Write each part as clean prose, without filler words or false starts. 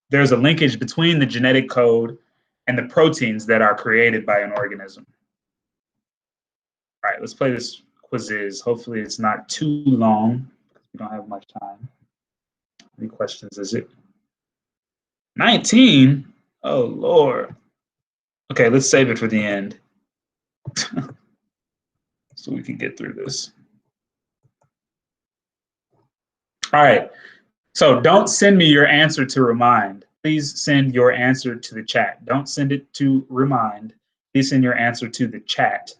there's a linkage between the genetic code and the proteins that are created by an organism. All right, let's play this quiz. Hopefully it's not too long. We don't have much time. How many questions is it? 19? Oh, Lord. Okay, let's save it for the end so we can get through this. All right, so don't send me your answer to Remind. Please send your answer to the chat. Don't send it to Remind. Please send your answer to the chat.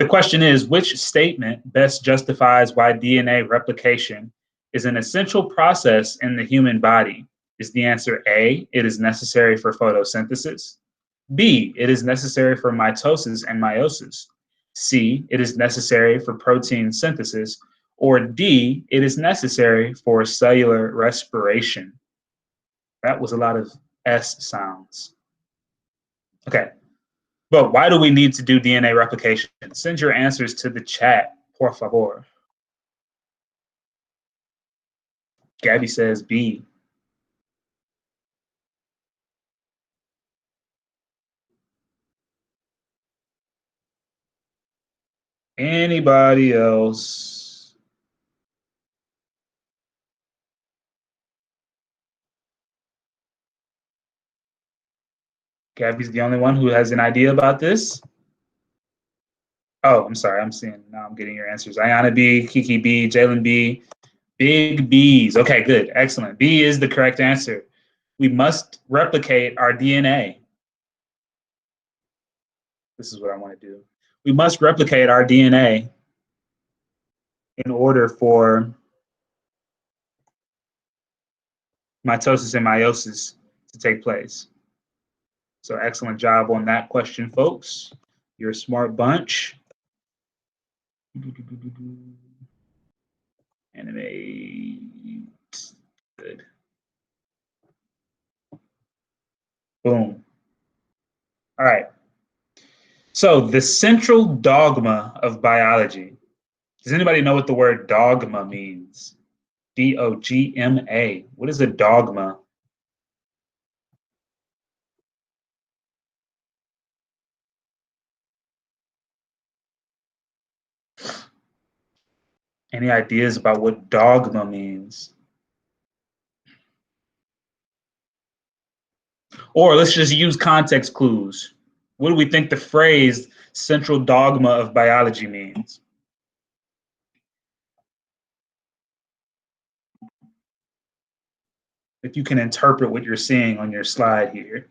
The question is, which statement best justifies why DNA replication is an essential process in the human body? Is the answer A, it is necessary for photosynthesis? B, it is necessary for mitosis and meiosis? C, it is necessary for protein synthesis? Or D, it is necessary for cellular respiration? That was a lot of S sounds. Okay, but why do we need to do DNA replication? Send your answers to the chat, por favor. Gabby says B. Anybody else? Gabby's the only one who has an idea about this. Oh, I'm sorry. I'm seeing now. I'm getting your answers. Ayana B, Kiki B, Jalen B, big B's. Okay, good. Excellent. B is the correct answer. We must replicate our DNA. This is what I want to do. We must replicate our DNA in order for mitosis and meiosis to take place. So excellent job on that question, folks. You're a smart bunch. Animate. Good. Boom. All right. So the central dogma of biology. Does anybody know what the word dogma means? D-O-G-M-A. What is a dogma? Any ideas about what dogma means? Or let's just use context clues. What do we think the phrase central dogma of biology means? If you can interpret what you're seeing on your slide here.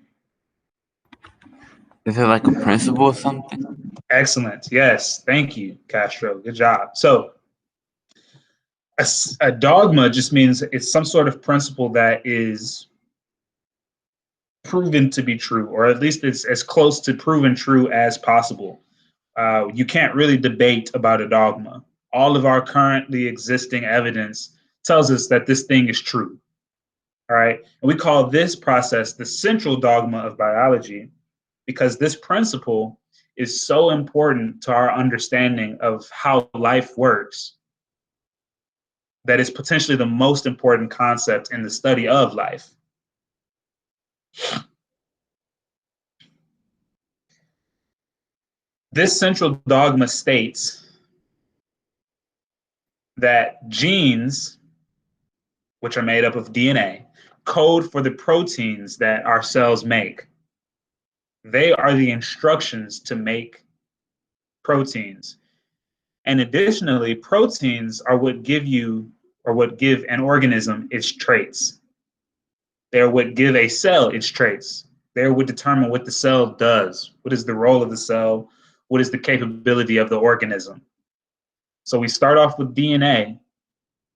Is it like a principle or something? Excellent. Yes. Thank you, Castro. Good job. So a dogma just means it's some sort of principle that is proven to be true, or at least it's as close to proven true as possible. You can't really debate about a dogma. All of our currently existing evidence tells us that this thing is true. All right. And we call this process the central dogma of biology because this principle is so important to our understanding of how life works that it's potentially the most important concept in the study of life. This central dogma states that genes, which are made up of DNA, code for the proteins that our cells make. They are the instructions to make proteins. And additionally, proteins are what give you, or what give an organism its traits. They're what give a cell its traits. They're what determine what the cell does. What is the role of the cell? What is the capability of the organism? So we start off with DNA,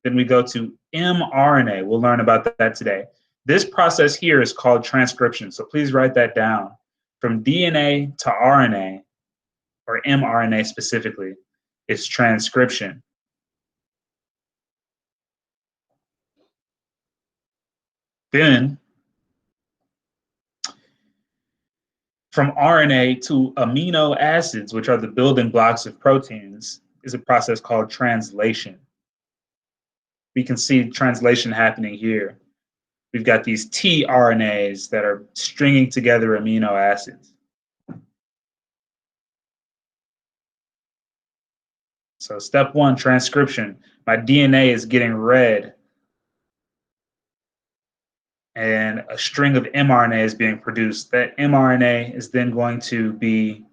then we go to mRNA. We'll learn about that today. This process here is called transcription. So please write that down. From DNA to RNA, or mRNA specifically, is transcription. Then, from RNA to amino acids, which are the building blocks of proteins, is a process called translation. We can see translation happening here. we've got these tRNAs that are stringing together amino acids. So step one, transcription. My DNA is getting read, and a string of mRNA is being produced. That mRNA is then going to be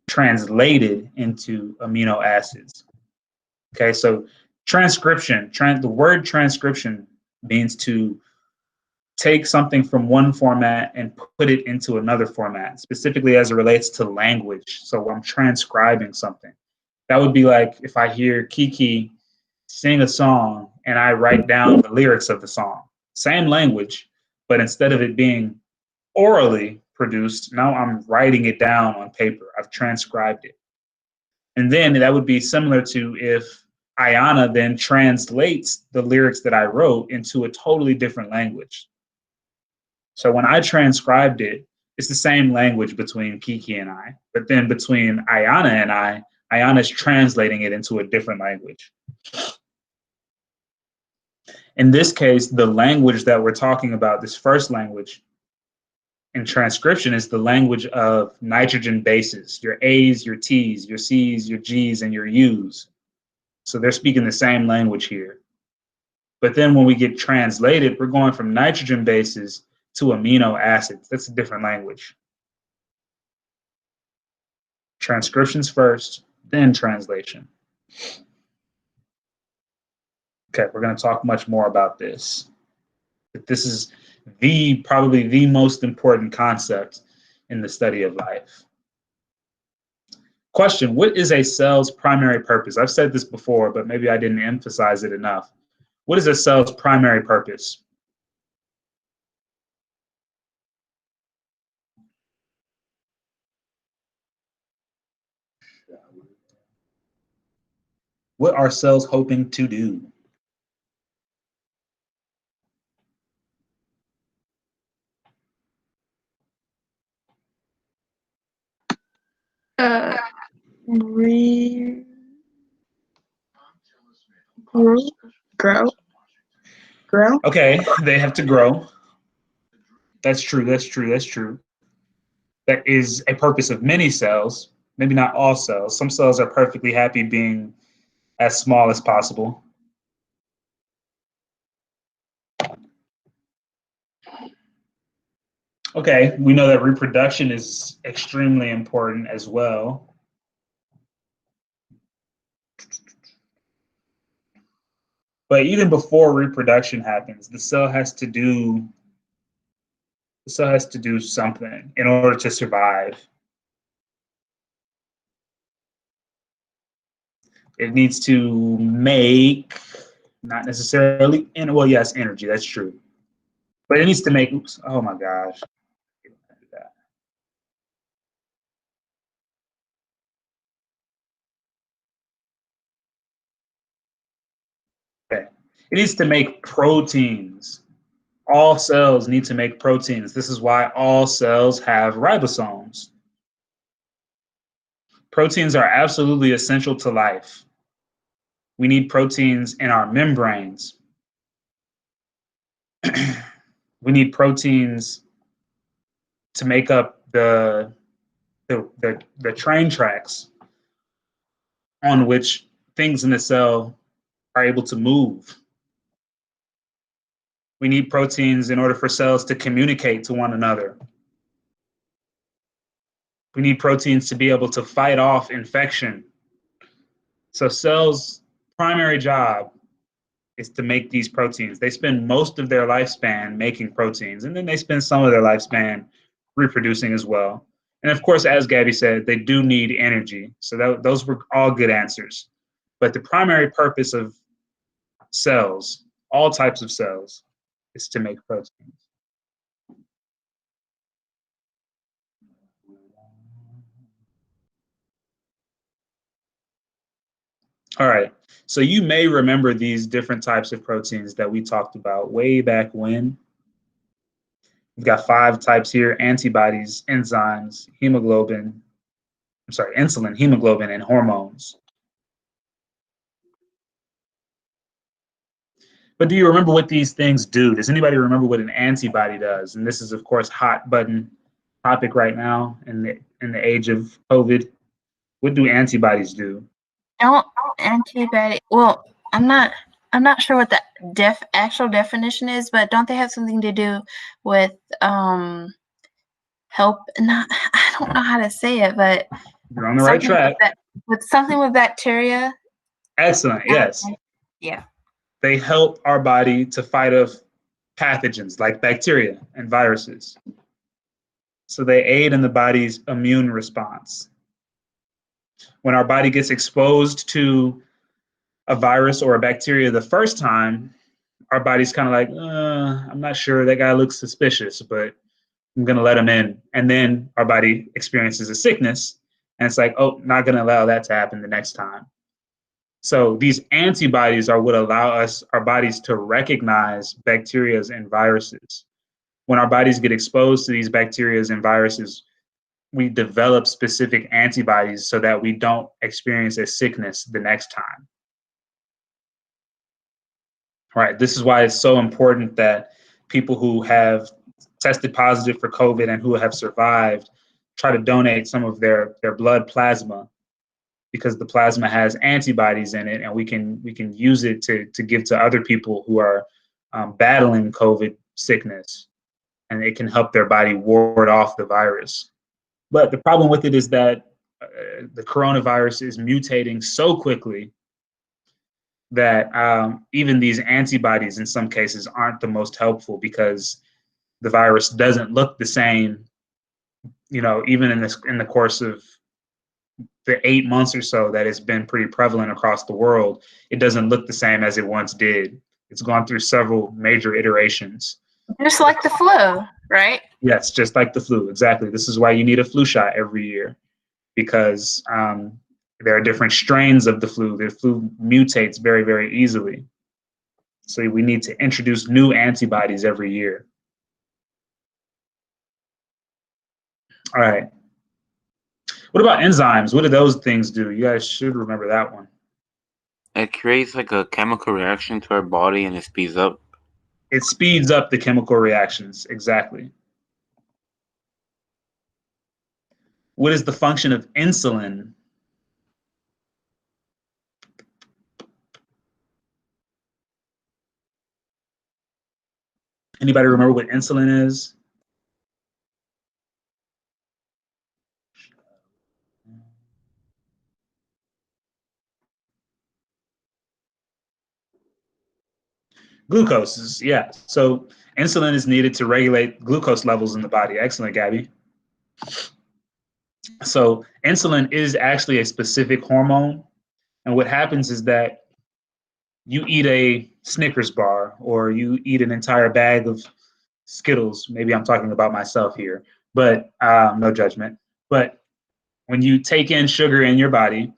translated into amino acids. Okay, so transcription, the word transcription means to take something from one format and put it into another format, specifically as it relates to language. So I'm transcribing something. That would be like if I hear Kiki sing a song and I write down the lyrics of the song. Same language, but instead of it being orally produced, now I'm writing it down on paper. I've transcribed it. And then that would be similar to if Ayana then translates the lyrics that I wrote into a totally different language. So when I transcribed it, it's the same language between Kiki and I, but then between Ayana and I, Ayana's translating it into a different language. In this case, the language that we're talking about, this first language in transcription, is the language of nitrogen bases, your A's, your T's, your C's, your G's, and your U's. So they're speaking the same language here. But then when we get translated, we're going from nitrogen bases to amino acids. That's a different language. Transcription's first, then translation. Okay, we're going to talk much more about this. But this is probably the most important concept in the study of life. Question, what is a cell's primary purpose? I've said this before, but maybe I didn't emphasize it enough. What is a cell's primary purpose? What are cells hoping to do? Grow. Okay, they have to grow. That's true, that's true, that's true. That is a purpose of many cells, maybe not all cells. Some cells are perfectly happy being as small as possible. Okay, we know that reproduction is extremely important as well. But even before reproduction happens, the cell has to do something in order to survive. It needs to make, not necessarily, well, yes, energy, that's true. But it needs to make, oops, oh my gosh. Okay. It needs to make proteins. All cells need to make proteins. This is why all cells have ribosomes. Proteins are absolutely essential to life. We need proteins in our membranes. We need proteins to make up the train tracks on which things in the cell are able to move. We need proteins in order for cells to communicate to one another. We need proteins to be able to fight off infection. So cells' primary job is to make these proteins. They spend most of their lifespan making proteins, and then they spend some of their lifespan reproducing as well. And of course, as Gabby said, they do need energy. So those were all good answers. But the primary purpose of cells, all types of cells, is to make proteins. All right, so you may remember these different types of proteins that we talked about way back when. We've got 5 types here: antibodies, enzymes, insulin, hemoglobin, and hormones. But do you remember what these things do? Does anybody remember what an antibody does? And this is, of course, hot button topic right now in the age of COVID. What do antibodies do? Don't antibody. Well, I'm not sure what the actual definition is, but don't they have something to do with help? Not I don't know how to say it, but You're on the right track. With something with bacteria. Excellent. Yes. Yeah. They help our body to fight off pathogens like bacteria and viruses. So they aid in the body's immune response. When our body gets exposed to a virus or a bacteria the first time, our body's kind of like, I'm not sure, that guy looks suspicious, but I'm going to let him in. And then our body experiences a sickness, and it's like, oh, not going to allow that to happen the next time. So these antibodies are what allow our bodies to recognize bacteria and viruses. When our bodies get exposed to these bacteria and viruses, we develop specific antibodies so that we don't experience a sickness the next time. All right, this is why it's so important that people who have tested positive for COVID and who have survived try to donate some of their blood plasma, because the plasma has antibodies in it, and we can use it to give to other people who are battling COVID sickness, and it can help their body ward off the virus. But the problem with it is that the coronavirus is mutating so quickly that even these antibodies in some cases aren't the most helpful, because the virus doesn't look the same, even in the course of the 8 months or so that it's been pretty prevalent across the world. It doesn't look the same as it once did. It's gone through several major iterations. Just like the flu, right? Yes, just like the flu, exactly. This is why you need a flu shot every year, because there are different strains of the flu. The flu mutates very, very easily. So we need to introduce new antibodies every year. All right. What about enzymes? What do those things do? You guys should remember that one. It creates like a chemical reaction to our body and it speeds up. It speeds up the chemical reactions, exactly. What is the function of insulin? Anybody remember what insulin is? Glucose, yeah. So insulin is needed to regulate glucose levels in the body. Excellent, Gabby. So insulin is actually a specific hormone. And what happens is that you eat a Snickers bar or you eat an entire bag of Skittles. Maybe I'm talking about myself here, but no judgment. But when you take in sugar in your body,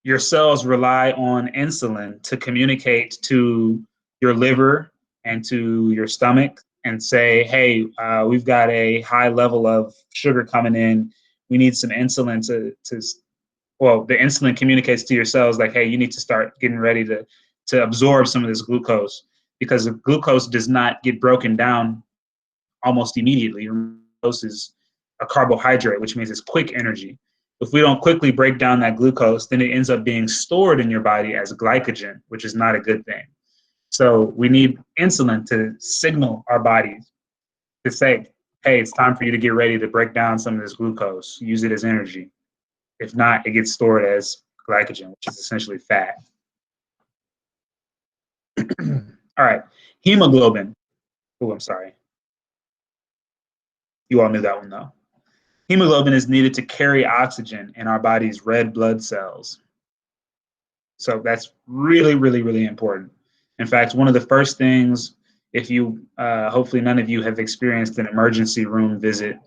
your cells rely on insulin to communicate to your liver and to your stomach and say, hey, we've got a high level of sugar coming in. We need some insulin the insulin communicates to your cells like, hey, you need to start getting ready to absorb some of this glucose, because the glucose does not get broken down almost immediately. Glucose is a carbohydrate, which means it's quick energy. If we don't quickly break down that glucose, then it ends up being stored in your body as glycogen, which is not a good thing. So we need insulin to signal our bodies to say, hey, it's time for you to get ready to break down some of this glucose, use it as energy. If not, it gets stored as glycogen, which is essentially fat. All right, hemoglobin. Oh, I'm sorry. You all knew that one though. Hemoglobin is needed to carry oxygen in our body's red blood cells. So that's really, really, really important. In fact, one of the first things, if you, hopefully none of you have experienced an emergency room visit,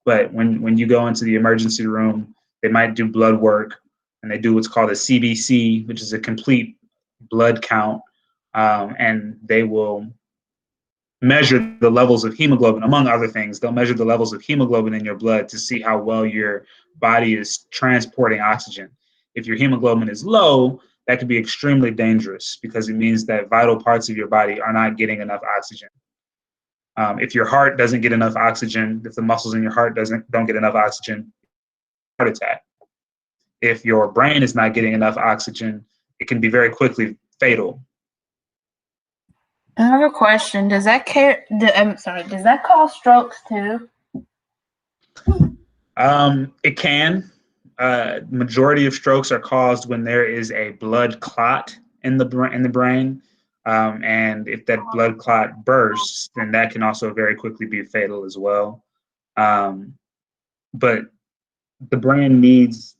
but when you go into the emergency room, they might do blood work, and they do what's called a CBC, which is a complete blood count, and they will measure the levels of hemoglobin, among other things. They'll measure the levels of hemoglobin in your blood to see how well your body is transporting oxygen. If your hemoglobin is low, that can be extremely dangerous because it means that vital parts of your body are not getting enough oxygen. If your heart doesn't get enough oxygen, if the muscles in your heart don't get enough oxygen, heart attack. If your brain is not getting enough oxygen, it can be very quickly fatal. I have a question. Does that does that cause strokes too? It can. Majority of strokes are caused when there is a blood clot in the brain. And if that blood clot bursts, then that can also very quickly be fatal as well. But the brain needs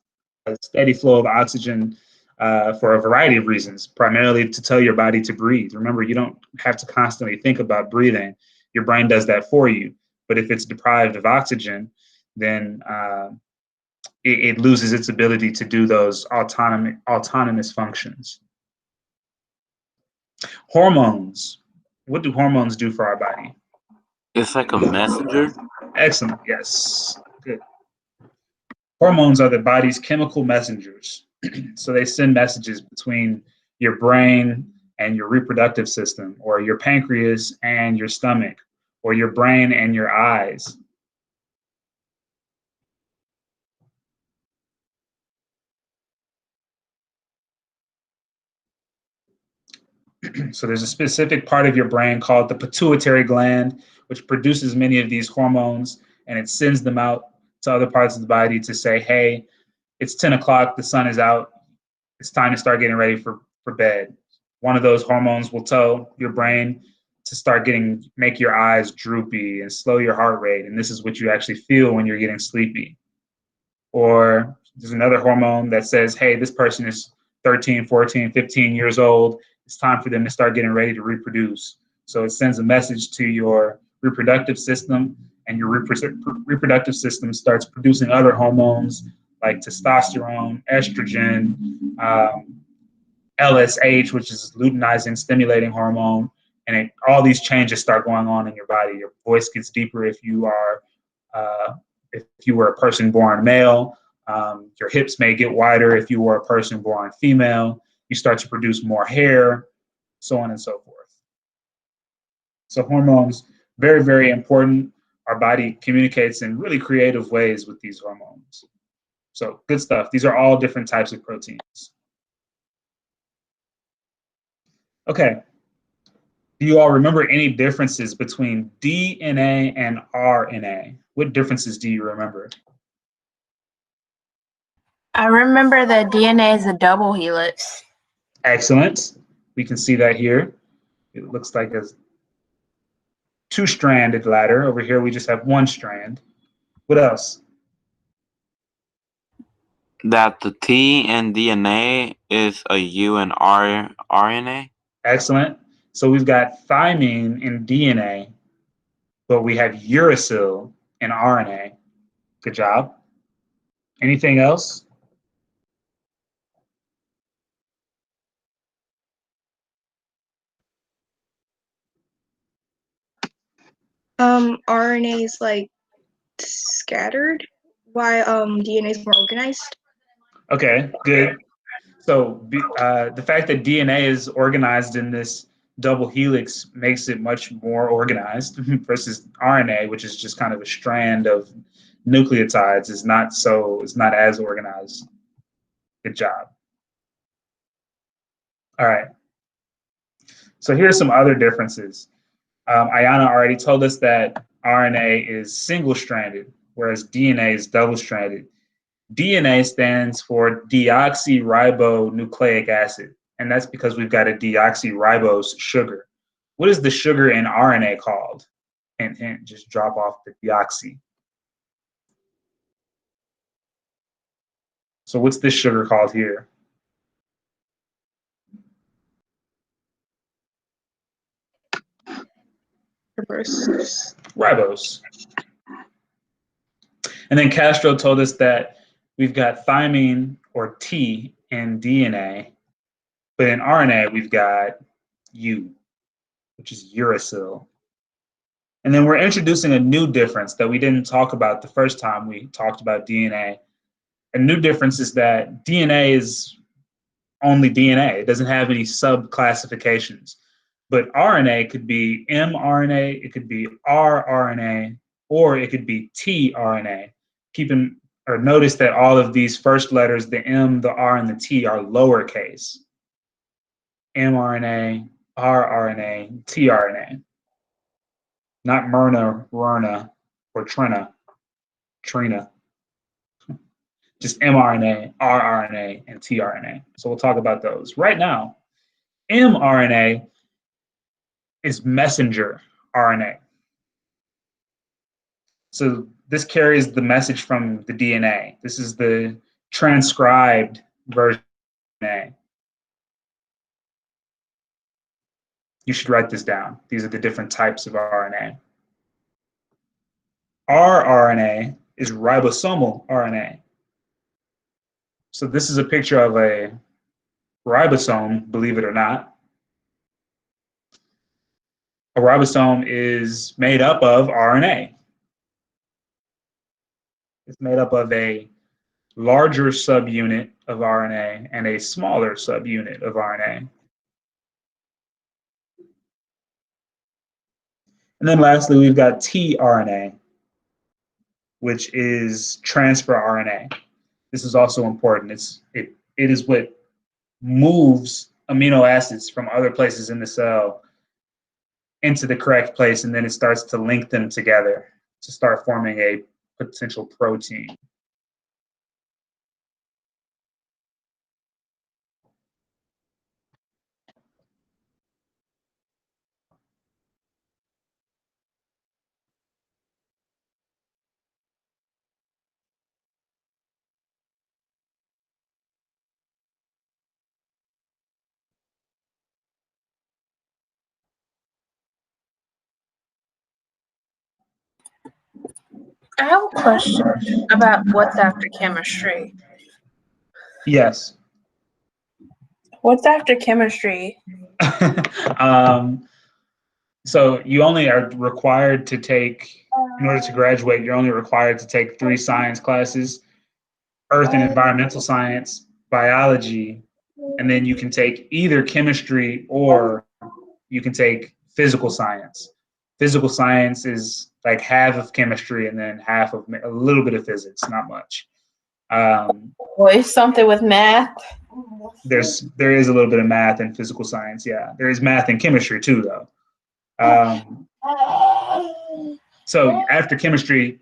a steady flow of oxygen for a variety of reasons, primarily to tell your body to breathe. Remember, you don't have to constantly think about breathing. Your brain does that for you. But if it's deprived of oxygen, then it loses its ability to do those autonomous functions. Hormones. What do hormones do for our body? It's like a messenger. Excellent. Yes. Good. Hormones are the body's chemical messengers. So they send messages between your brain and your reproductive system, or your pancreas and your stomach, or your brain and your eyes. So there's a specific part of your brain called the pituitary gland, which produces many of these hormones, and it sends them out to other parts of the body to say, hey, it's 10 o'clock, the sun is out, it's time to start getting ready for bed. One of those hormones will tell your brain to start make your eyes droopy and slow your heart rate, and this is what you actually feel when you're getting sleepy. Or there's another hormone that says, hey, this person is 13, 14, 15 years old, it's time for them to start getting ready to reproduce. So it sends a message to your reproductive system, and your reproductive system starts producing other hormones like testosterone, estrogen, LSH, which is luteinizing stimulating hormone, and all these changes start going on in your body. Your voice gets deeper if you were a person born male. Your hips may get wider if you were a person born female. You start to produce more hair, so on and so forth. So hormones, very, very important. Our body communicates in really creative ways with these hormones. So good stuff. These are all different types of proteins. Okay. Do you all remember any differences between DNA and RNA? What differences do you remember? I remember the DNA is a double helix. Excellent. We can see that here. It looks like a two-stranded ladder. Over here, we just have one strand. What else? That the T in DNA is a U and RNA. Excellent. So we've got thymine in DNA, but we have uracil in RNA. Good job. Anything else? RNA is like scattered, while DNA is more organized. Okay, good. So the fact that DNA is organized in this double helix makes it much more organized versus RNA, which is just kind of a strand of nucleotides, it's not as organized. Good job. All right. So here's some other differences. Ayana already told us that RNA is single-stranded, whereas DNA is double-stranded. DNA stands for deoxyribonucleic acid, and that's because we've got a deoxyribose sugar. What is the sugar in RNA called? And just drop off the deoxy. So what's this sugar called here? Ribose. And then Castro told us that we've got thymine or T in DNA, but in RNA we've got U, which is uracil. And then we're introducing a new difference that we didn't talk about the first time we talked about DNA. A new difference is that DNA is only DNA. It doesn't have any sub-classifications. But RNA could be mRNA, it could be rRNA, or it could be tRNA. Notice that all of these first letters, the M, the R, and the T, are lowercase. mRNA, rRNA, tRNA. Not Mrna, Rna, or Trina. Just mRNA, rRNA, and tRNA. So we'll talk about those. Right now, mRNA is messenger RNA. So this carries the message from the DNA. This is the transcribed version of DNA. You should write this down. These are the different types of RNA. rRNA is ribosomal RNA. So this is a picture of a ribosome, believe it or not. A ribosome is made up of RNA. It's made up of a larger subunit of RNA and a smaller subunit of RNA. And then lastly, we've got tRNA, which is transfer RNA. This is also important. It is what moves amino acids from other places in the cell into the correct place, and then it starts to link them together to start forming a potential protein. I have a question about what's after chemistry. Yes. What's after chemistry? So you only are required to take, in order to graduate, you're only required to take 3 science classes: earth and environmental science, biology, and then you can take either chemistry or you can take physical science. Physical science is like half of chemistry and then half of a little bit of physics, not much. Boy, something with math. There is a little bit of math in physical science, yeah. There is math in chemistry too, though. So after chemistry,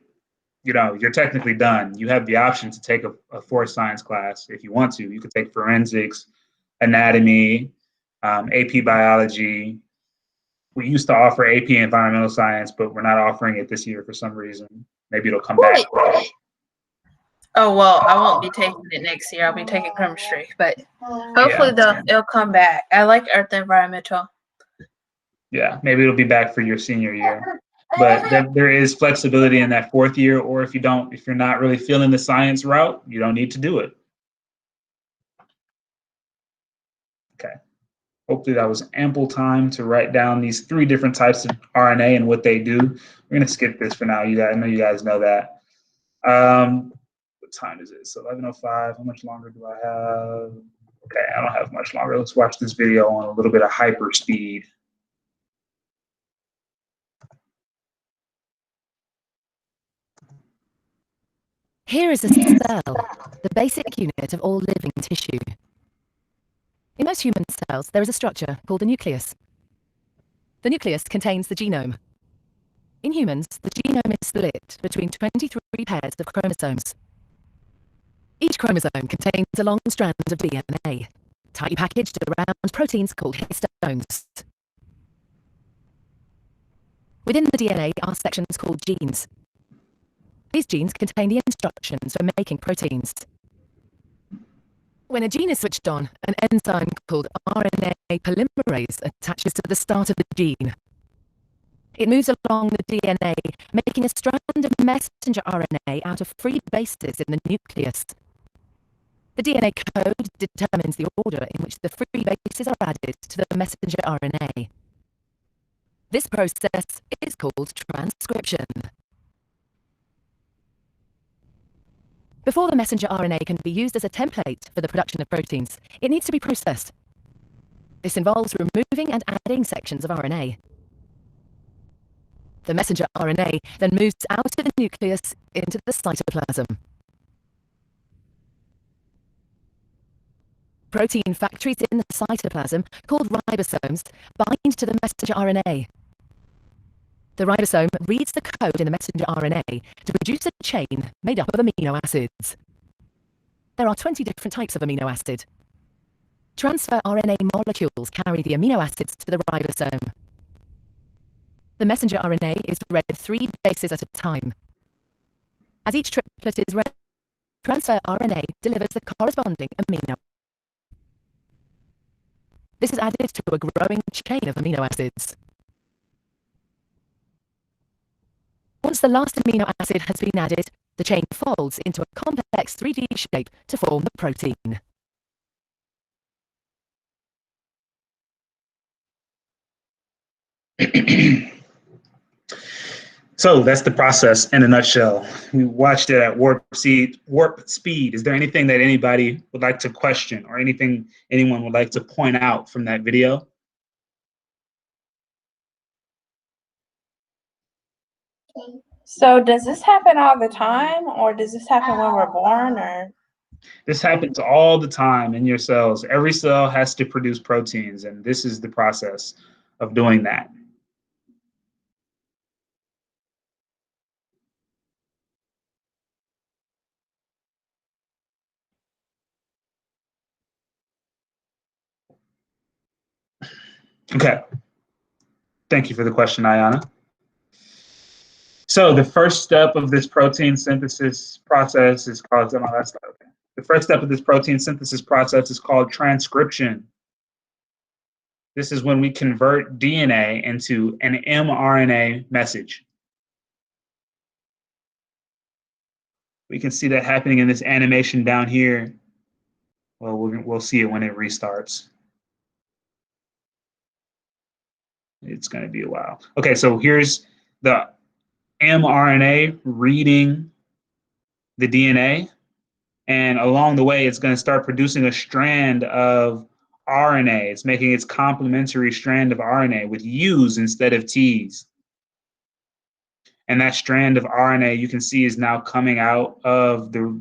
you're technically done. You have the option to take a 4th science class if you want to. You could take forensics, anatomy, AP biology. We used to offer AP environmental science, but we're not offering it this year for some reason. Maybe it'll come back. Oh, well, I won't be taking it next year. I'll be taking chemistry, but hopefully it'll come back. I like earth and environmental. Yeah, maybe it'll be back for your senior year. But there is flexibility in that 4th year, or if you're not really feeling the science route, you don't need to do it. Okay. Hopefully that was ample time to write down these 3 different types of RNA and what they do. We're gonna skip this for now. I know you guys know that. What time is it? It's 11:05. How much longer do I have? Okay, I don't have much longer. Let's watch this video on a little bit of hyper speed. Here is a cell, the basic unit of all living tissue. In most human cells, there is a structure called the nucleus. The nucleus contains the genome. In humans, the genome is split between 23 pairs of chromosomes. Each chromosome contains a long strand of DNA, tightly packaged around proteins called histones. Within the DNA are sections called genes. These genes contain the instructions for making proteins. When a gene is switched on, an enzyme called RNA polymerase attaches to the start of the gene. It moves along the DNA, making a strand of messenger RNA out of free bases in the nucleus. The DNA code determines the order in which the free bases are added to the messenger RNA. This process is called transcription. Before the messenger RNA can be used as a template for the production of proteins, it needs to be processed. This involves removing and adding sections of RNA. The messenger RNA then moves out of the nucleus into the cytoplasm. Protein factories in the cytoplasm, called ribosomes, bind to the messenger RNA. The ribosome reads the code in the messenger RNA to produce a chain made up of amino acids. There are 20 different types of amino acid. Transfer RNA molecules carry the amino acids to the ribosome. The messenger RNA is read 3 bases at a time. As each triplet is read, transfer RNA delivers the corresponding amino. This is added to a growing chain of amino acids. Once the last amino acid has been added, the chain folds into a complex 3D shape to form the protein. So that's the process in a nutshell. We watched it at warp speed. Is there anything that anybody would like to question or anything anyone would like to point out from that video? So does this happen all the time, or does this happen when we're born, or? This happens all the time in your cells. Every cell has to produce proteins, and this is the process of doing that. Okay. Thank you for the question, Ayana. So the first step of this protein synthesis process is called, the first step of this protein synthesis process is called transcription. This is when we convert DNA into an mRNA message. We can see that happening in this animation down here. Well, we'll see it when it restarts. It's going to be a while. Okay, so here's the mRNA reading the DNA. And along the way, it's going to start producing a strand of RNA. It's making its complementary strand of RNA with U's instead of T's. And that strand of RNA you can see is now coming out of the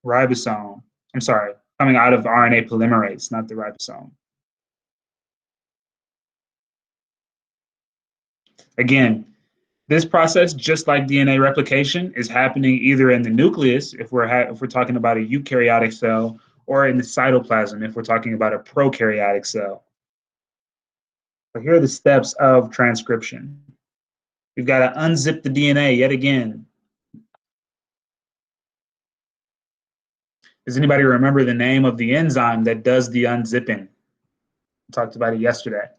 ribosome. I'm sorry, coming out of RNA polymerase, not the ribosome. Again, this process, just like DNA replication, is happening either in the nucleus, if we're talking about a eukaryotic cell, or in the cytoplasm, if we're talking about a prokaryotic cell. So here are the steps of transcription. We've got to unzip the DNA yet again. Does anybody remember the name of the enzyme that does the unzipping? We talked about it yesterday.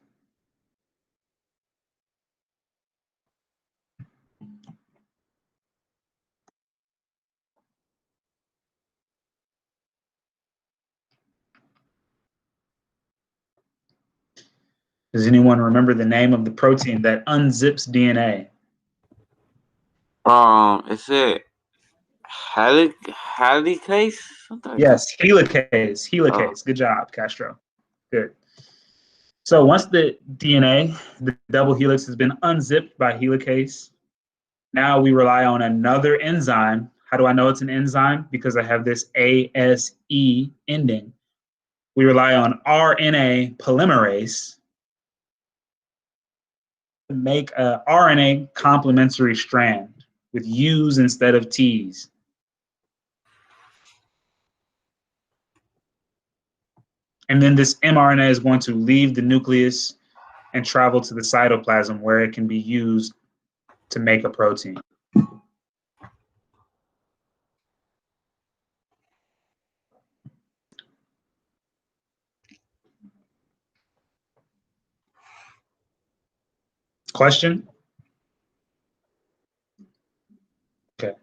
Does anyone remember the name of the protein that unzips DNA? Is it helicase? Yes, helicase. Helicase. Good job, Castro. Good. So once the DNA, the double helix, has been unzipped by helicase, now we rely on another enzyme. How do I know it's an enzyme? Because I have this ASE ending. We rely on RNA polymerase to make a RNA complementary strand with U's instead of T's. And then this mRNA is going to leave the nucleus and travel to the cytoplasm where it can be used to make a protein. Question? Okay.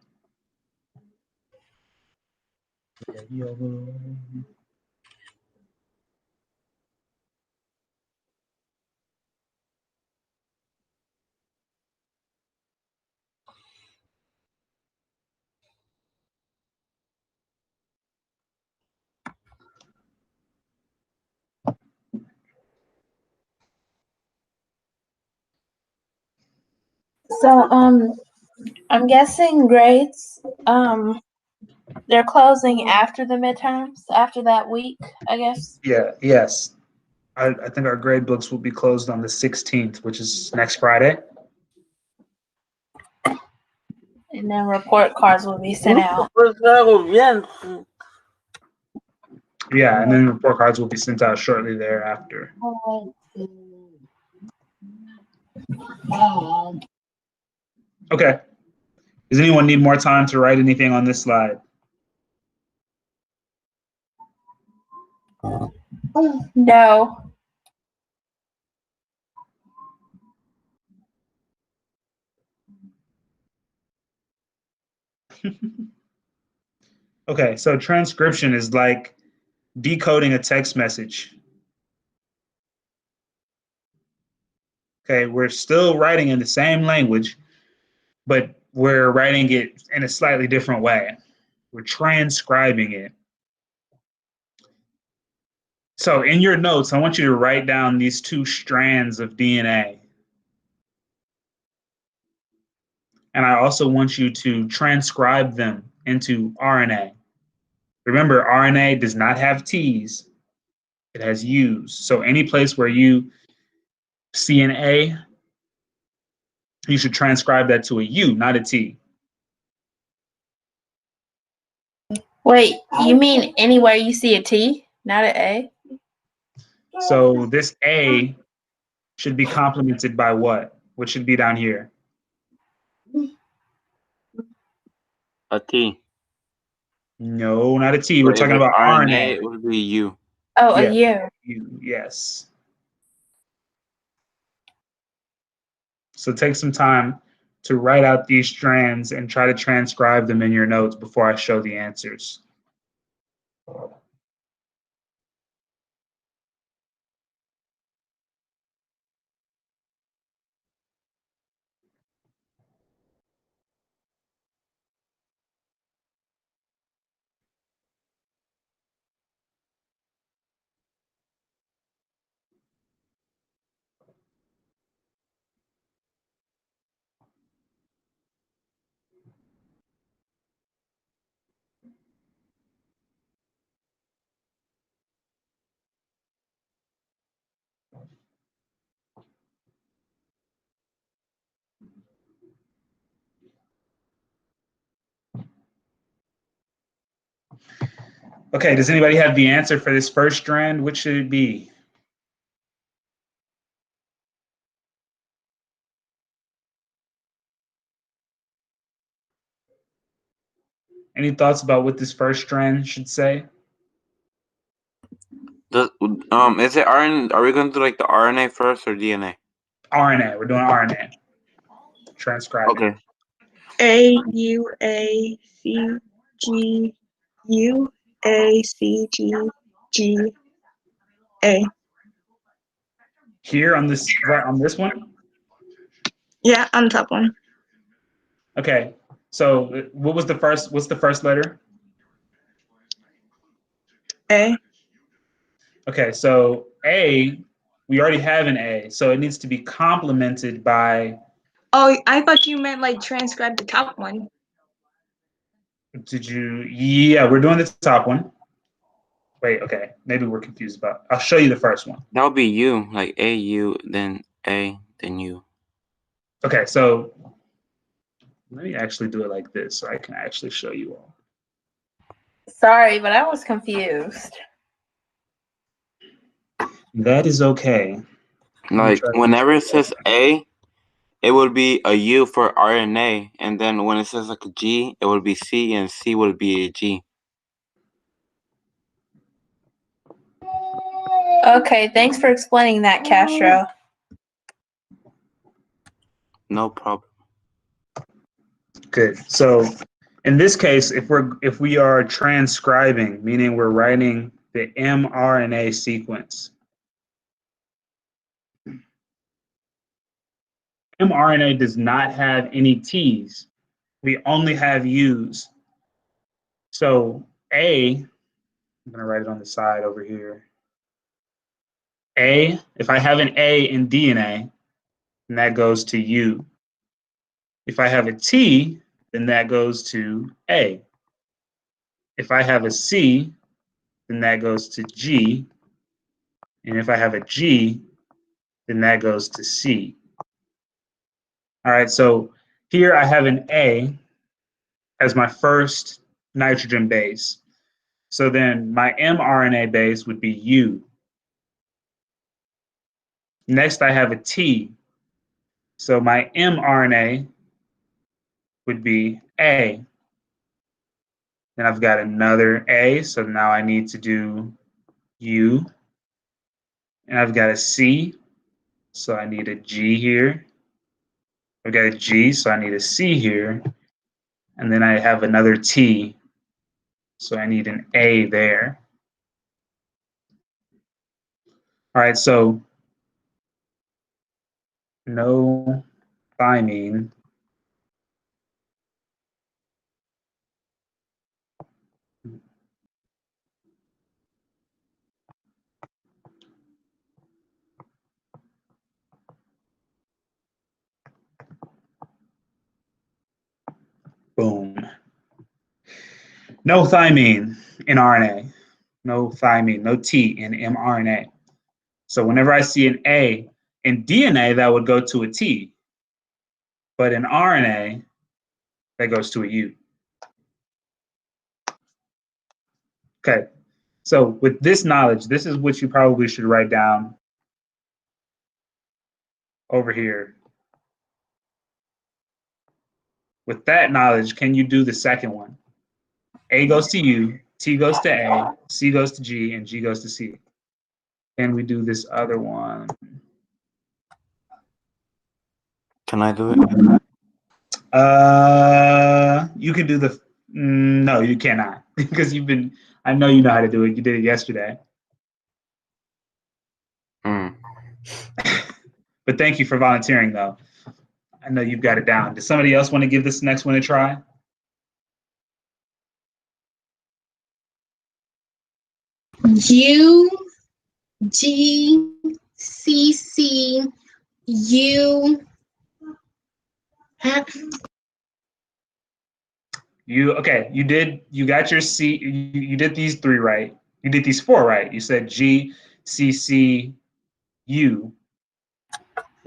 So, I'm guessing grades, they're closing after the midterms, after that week, I guess. Yeah, yes. I think our grade books will be closed on the 16th, which is next Friday. And then report cards will be sent out. Yeah, and then report cards will be sent out shortly thereafter. Okay. Does anyone need more time to write anything on this slide? No. Okay, so transcription is like decoding a text message. Okay, we're still writing in the same language, but we're writing it in a slightly different way. We're transcribing it. So in your notes, I want you to write down these 2 strands of DNA. And I also want you to transcribe them into RNA. Remember, RNA does not have T's, it has U's. So any place where you see an A, you should transcribe that to a U, not a T. Wait, you mean anywhere you see a T, not an A? So this A should be complemented by what? What should be down here? A T. No, not a T. We're But if talking it's about RNA, RNA. it would be U. Oh, Yeah. a U. U, yes. So take some time to write out these strands and try to transcribe them in your notes before I show the answers. Okay, does anybody have the answer for this first strand? Which should it be? Any thoughts about what this first strand should say? Is it RNA? Are we going to do like the RNA first or DNA? RNA. We're doing RNA. Transcribing. Okay. A U A C G U A C G G A. Here on this, right on this one? Yeah, on the top one. Okay. So what's the first letter? A. Okay, so A, we already have an A, so it needs to be complemented by, Oh, I thought you meant like transcribe the top one. yeah, we're doing the top one. Wait, okay, maybe we're confused about, I'll show you the first one. That would be U, like A-U, then A, then U. Okay, so let me actually do it like this so I can actually show you all. Sorry, but I was confused. That is okay. Like whenever it says A, it would be a U for RNA, and then when it says like a G, it would be C, and C would be a G. Okay, thanks for explaining that, Castro. No problem. Good. So in this case, if we are transcribing, meaning we're writing the mRNA sequence, mRNA does not have any T's. We only have U's. So A, I'm gonna write it on the side over here. A, if I have an A in DNA, then that goes to U. If I have a T, then that goes to A. If I have a C, then that goes to G. And if I have a G, then that goes to C. All right, so here I have an A as my first nitrogen base. So then my mRNA base would be U. Next, I have a T. So my mRNA would be A. Then I've got another A, so now I need to do U. And I've got a C, so I need a G here. I've got a G, so I need a C here. And then I have another T, so I need an A there. All right, so no thymine. Boom. No thymine in RNA. No thymine, no T in mRNA. So whenever I see an A in DNA, that would go to a T. But in RNA, that goes to a U. Okay, so with this knowledge, this is what you probably should write down over here. With that knowledge, can you do the second one? A goes to U, T goes to A, C goes to G, and G goes to C. Can we do this other one? Can I do it? You can do the, no, you cannot, because I know you know how to do it. You did it yesterday. But thank you for volunteering, though. I know you've got it down. Does somebody else want to give this next one a try? U, G, C, C, U. You got your C, you did these three right. You did these four right. You said G, C, C, U.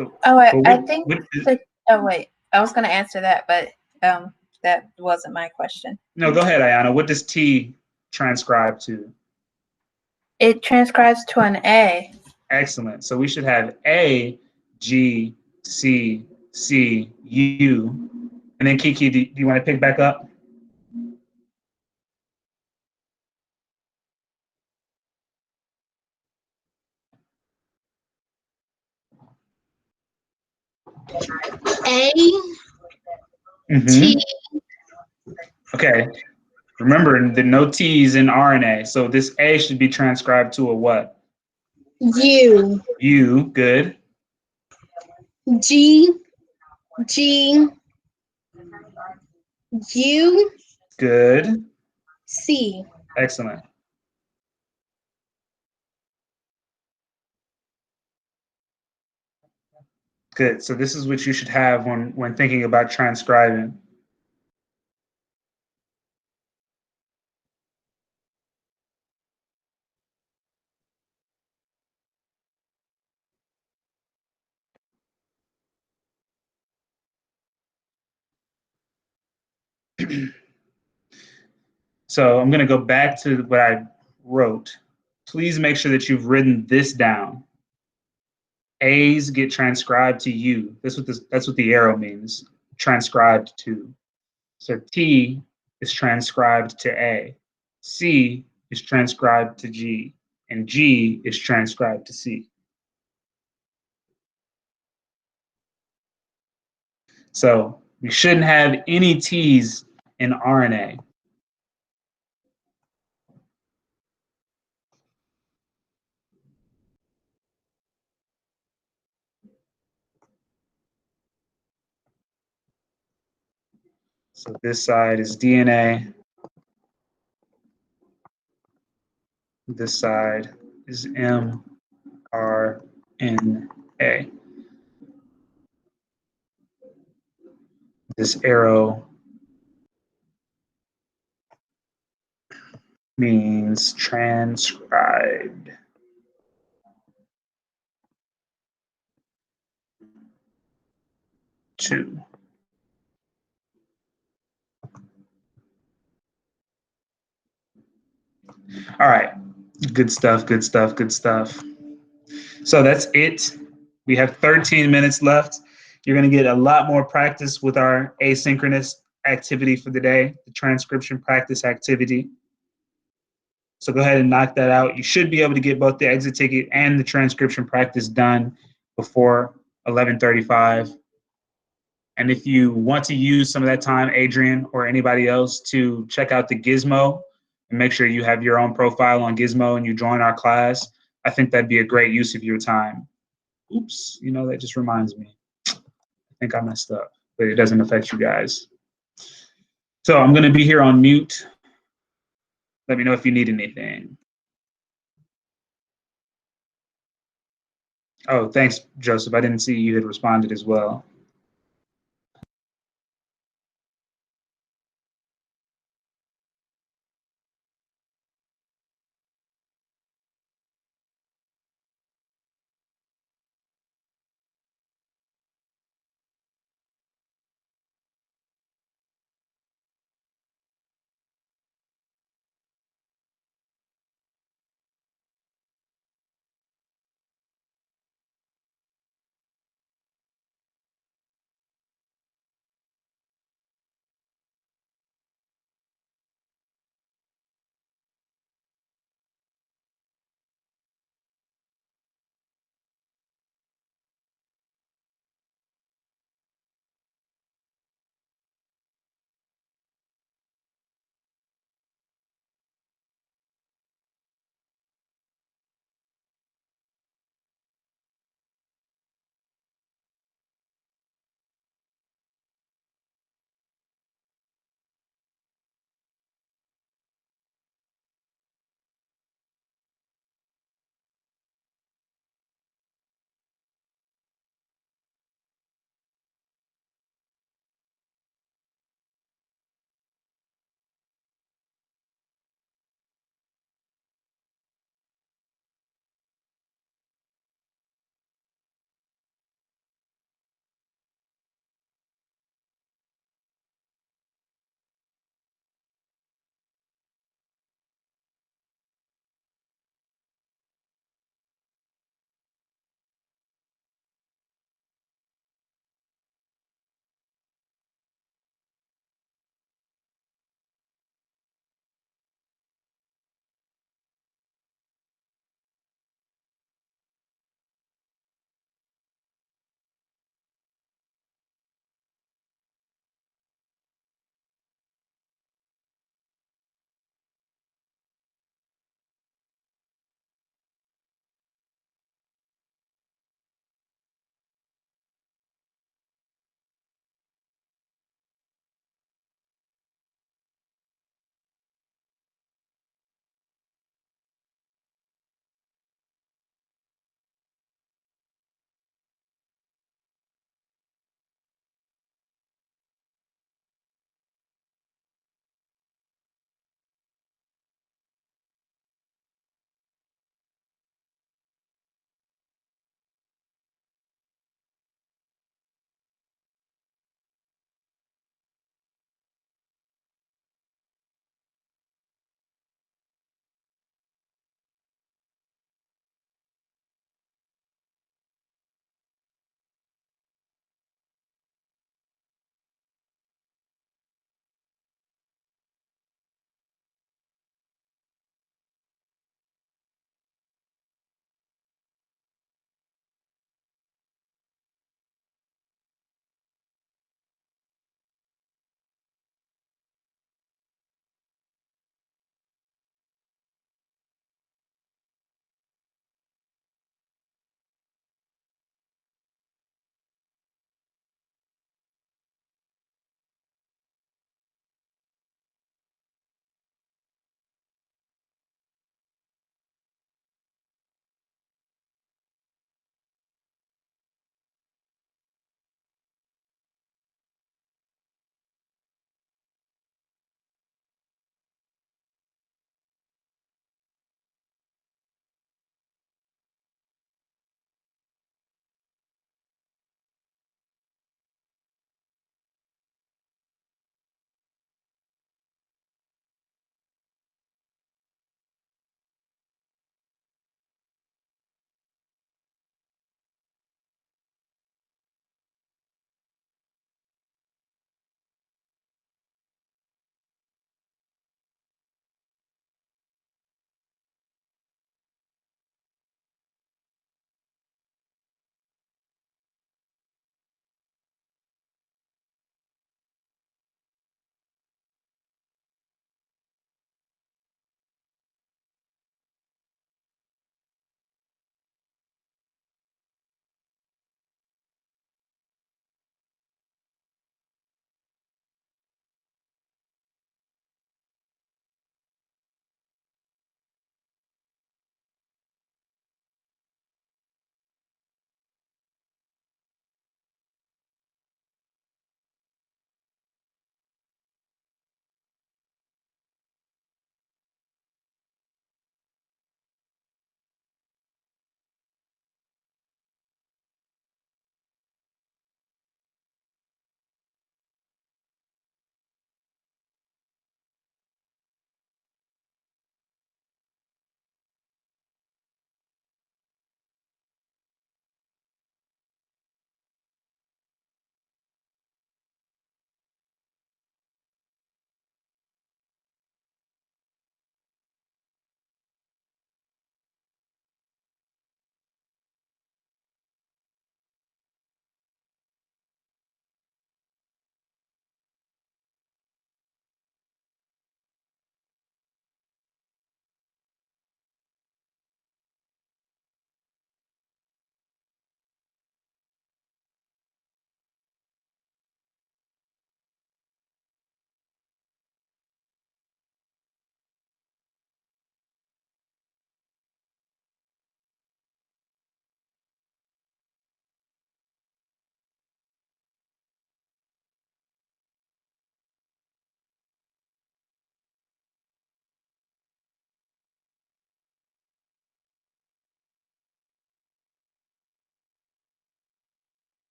Oh, I What, think. what, Oh wait, I was going to answer that, but that wasn't my question. no, go ahead, Ayana. What does T transcribe to? It transcribes to an A. Excellent. So we should have A, G, C, C, U. And then Kiki, do you want to pick back up? A, T. Okay. Remember, the no T's in RNA. So this A should be transcribed to a what? U. U, good. G, G, U, Good. C. Excellent. Good. So this is what you should have when thinking about transcribing. So I'm going to go back to what I wrote. Please make sure that you've written this down. A's get transcribed to U. That's what the arrow means. Transcribed to. So T is transcribed to A. C is transcribed to G. And G is transcribed to C. So we shouldn't have any T's in RNA. So this side is DNA. This side is mRNA. This arrow means transcribed. Two. All right. Good stuff, good stuff, good stuff. So that's it. We have 13 minutes left. You're going to get a lot more practice with our asynchronous activity for the day, the transcription practice activity. So go ahead and knock that out. You should be able to get both the exit ticket and the transcription practice done before 11:35. And if you want to use some of that time, Adrian or anybody else, to check out the Gizmo and make sure you have your own profile on Gizmo and you join our class, I think that'd be a great use of your time. Oops, you know, that just reminds me. I think I messed up, but it doesn't affect you guys. So I'm going to be here on mute. Let me know if you need anything. Oh, thanks, Joseph. I didn't see you had responded as well.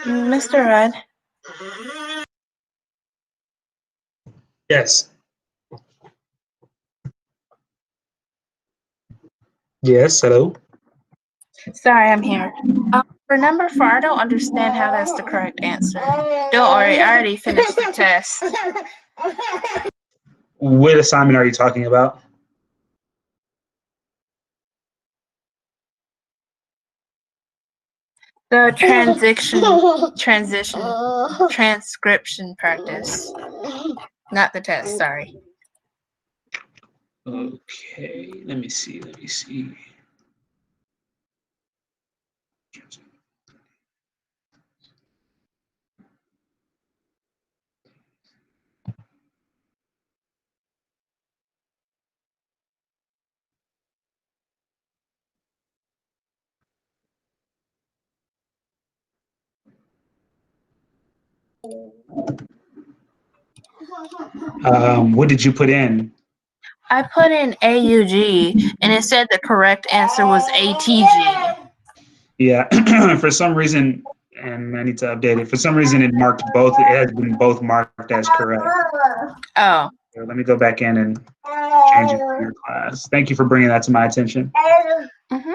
Mr. Rudd. Yes. Yes, hello. Sorry, I'm here. For number 4, I don't understand how that's the correct answer. Don't worry, I already finished the test. What assignment are you talking about? The transcription practice. Not the test, sorry. Okay, let me see. What did you put in? I put in AUG, and it said the correct answer was ATG. Yeah, for some reason, and I need to update it. For some reason, it marked both. It has been both marked as correct. Oh. So let me go back in and change it for your class. Thank you for bringing that to my attention. Mm-hmm.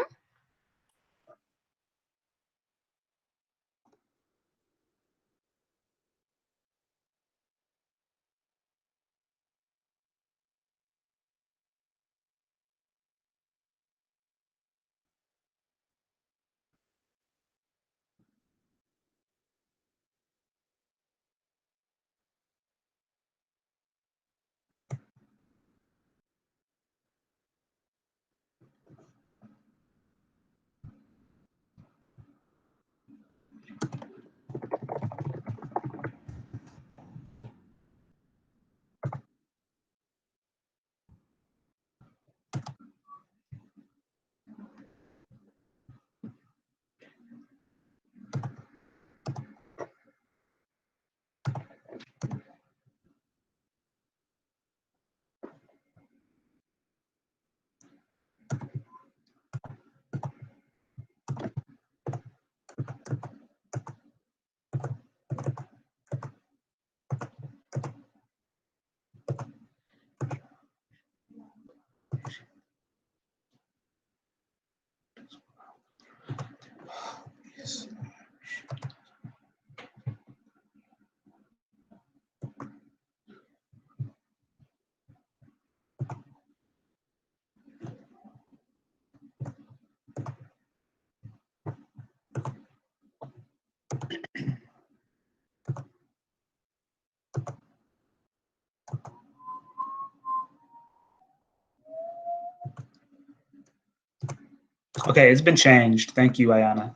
Okay, it's been changed. Thank you, Ayana.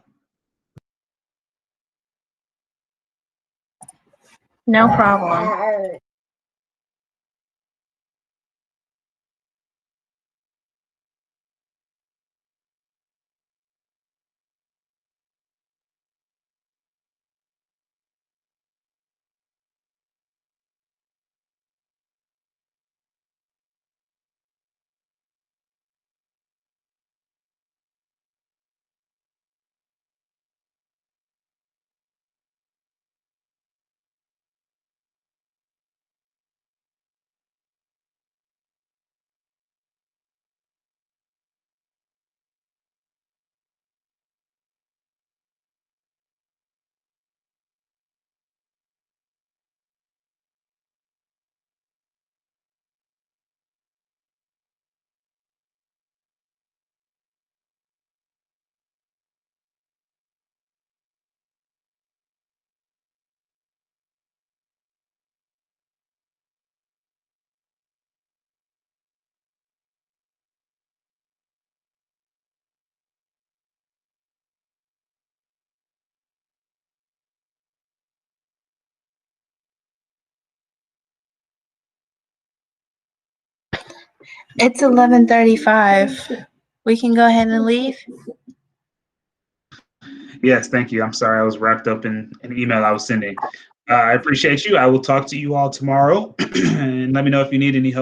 No problem. It's 11:35. We can go ahead and leave. Yes, thank you. I'm sorry, I was wrapped up in an email I was sending. I appreciate you. I will talk to you all tomorrow, and let me know if you need any help.